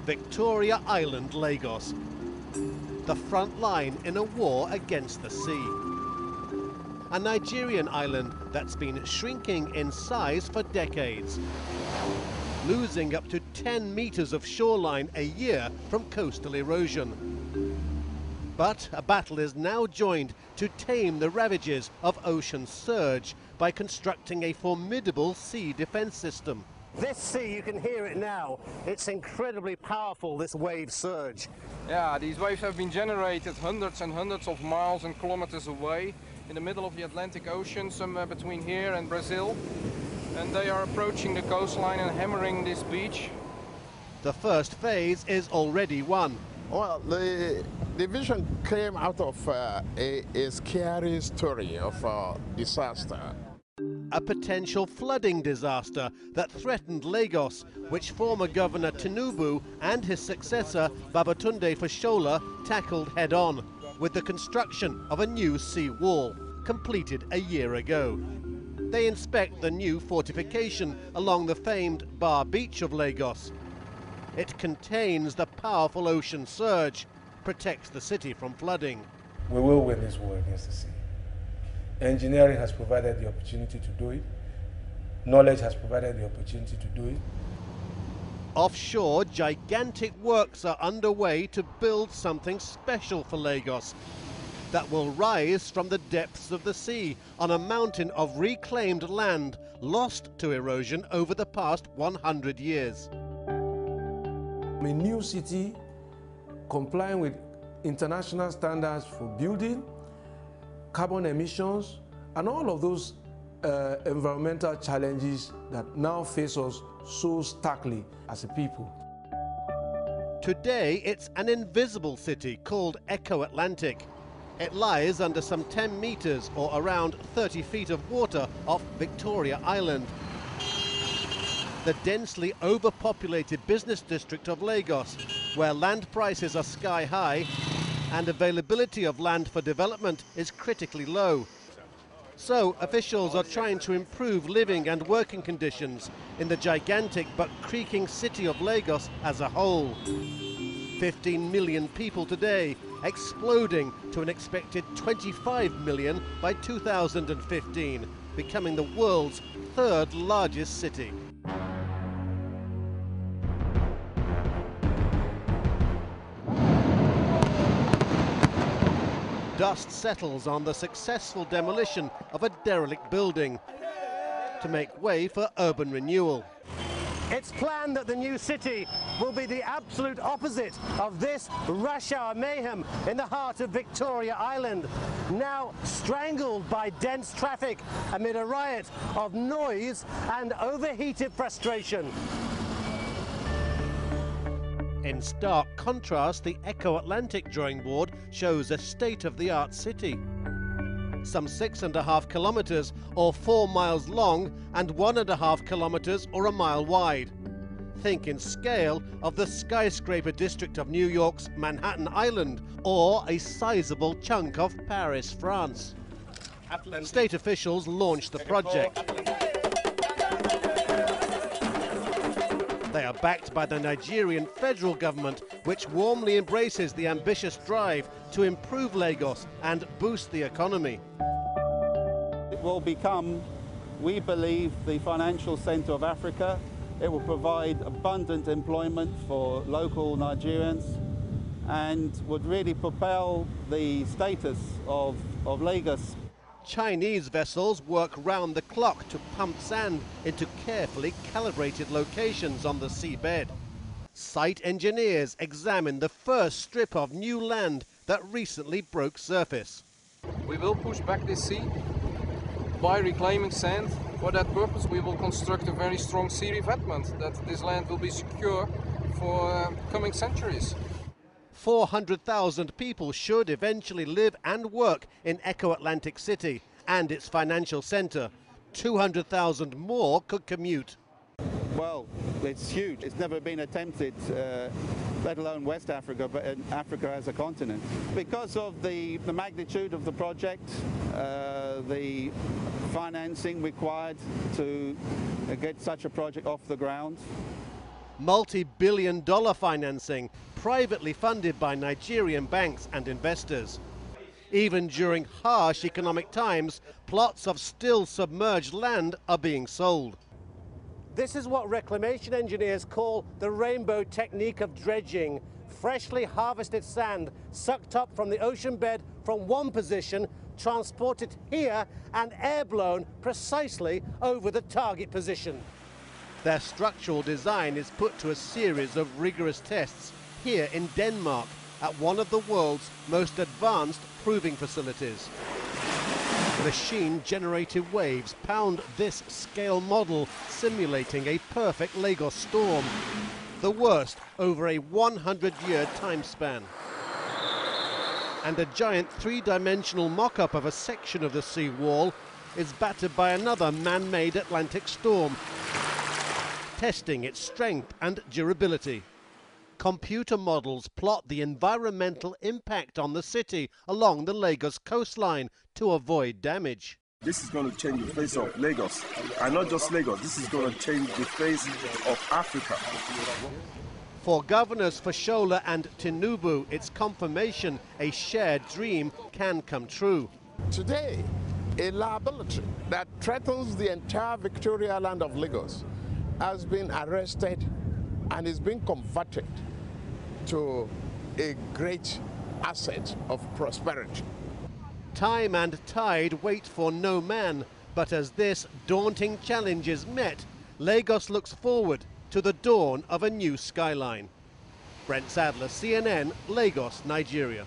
Victoria Island, Lagos. The front line in a war against the sea. A Nigerian island that's been shrinking in size for decades, losing up to 10 meters of shoreline a year from coastal erosion. But a battle is now joined to tame the ravages of ocean surge by constructing a formidable sea defense system. This sea, you can hear it now. It's incredibly powerful, this wave surge. Yeah, these waves have been generated hundreds and hundreds of miles and kilometers away in the middle of the Atlantic Ocean, somewhere between here and Brazil. And they are approaching the coastline and hammering this beach. The first phase is already won. Well, the division came out of a scary story of disaster. A potential flooding disaster that threatened Lagos, which former Governor Tinubu and his successor Babatunde Fashola tackled head-on with the construction of a new sea wall, completed a year ago. They inspect the new fortification along the famed Bar Beach of Lagos. It contains the powerful ocean surge, protects the city from flooding. We will win this war against the sea. Engineering has provided the opportunity to do it. Knowledge has provided the opportunity to do it. Offshore, gigantic works are underway to build something special for Lagos that will rise from the depths of the sea on a mountain of reclaimed land lost to erosion over the past 100 years. A new city complying with international standards for building, carbon emissions, and all of those environmental challenges that now face us so starkly as a people. Today, it's an invisible city called Echo Atlantic. It lies under some 10 meters or around 30 feet of water off Victoria Island, the densely overpopulated business district of Lagos, where land prices are sky high and availability of land for development is critically low. So officials are trying to improve living and working conditions in the gigantic but creaking city of Lagos as a whole. 15 million people today, exploding to an expected 25 million by 2015, becoming the world's third largest city. Dust settles on the successful demolition of a derelict building to make way for urban renewal. It's planned that the new city will be the absolute opposite of this rush hour mayhem in the heart of Victoria Island, now strangled by dense traffic amid a riot of noise and overheated frustration. In stark contrast, the Echo Atlantic drawing board shows a state-of-the-art city. Some 6.5 kilometers or 4 miles long and 1.5 kilometers or a mile wide. Think in scale of the skyscraper district of New York's Manhattan Island or a sizable chunk of Paris, France. State officials launched the project. They are backed by the Nigerian federal government, which warmly embraces the ambitious drive to improve Lagos and boost the economy. It will become, we believe, the financial center of Africa. It will provide abundant employment for local Nigerians and would really propel the status of Lagos. Chinese vessels work round the clock to pump sand into carefully calibrated locations on the seabed. Site engineers examine the first strip of new land that recently broke surface. We will push back this sea by reclaiming sand. For that purpose, we will construct a very strong sea revetment that this land will be secure for coming centuries. 400,000 people should eventually live and work in Echo Atlantic City and its financial center. 200,000 more could commute. Well, it's huge. It's never been attempted, let alone West Africa, but in Africa as a continent. Because of the magnitude of the project, the financing required to get such a project off the ground, multi-billion-dollar financing, privately funded by Nigerian banks and investors. Even during harsh economic times, plots of still submerged land are being sold. This is what reclamation engineers call the rainbow technique of dredging. Freshly harvested sand sucked up from the ocean bed from one position, transported here and air-blown precisely over the target position. Their structural design is put to a series of rigorous tests here in Denmark at one of the world's most advanced proving facilities. Machine-generated waves pound this scale model, simulating a perfect Lagos storm, the worst over a 100-year time span. And a giant three-dimensional mock-up of a section of the sea wall is battered by another man-made Atlantic storm, testing its strength and durability. Computer models plot the environmental impact on the city along the Lagos coastline to avoid damage. This is going to change the face of Lagos, and not just Lagos, this is going to change the face of Africa. For governors Fashola and Tinubu, it's confirmation a shared dream can come true. Today, a liability that threatens the entire Victoria land of Lagos has been arrested and is being converted to a great asset of prosperity. Time and tide wait for no man, but as this daunting challenge is met, Lagos looks forward to the dawn of a new skyline. Brent Sadler, CNN, Lagos, Nigeria.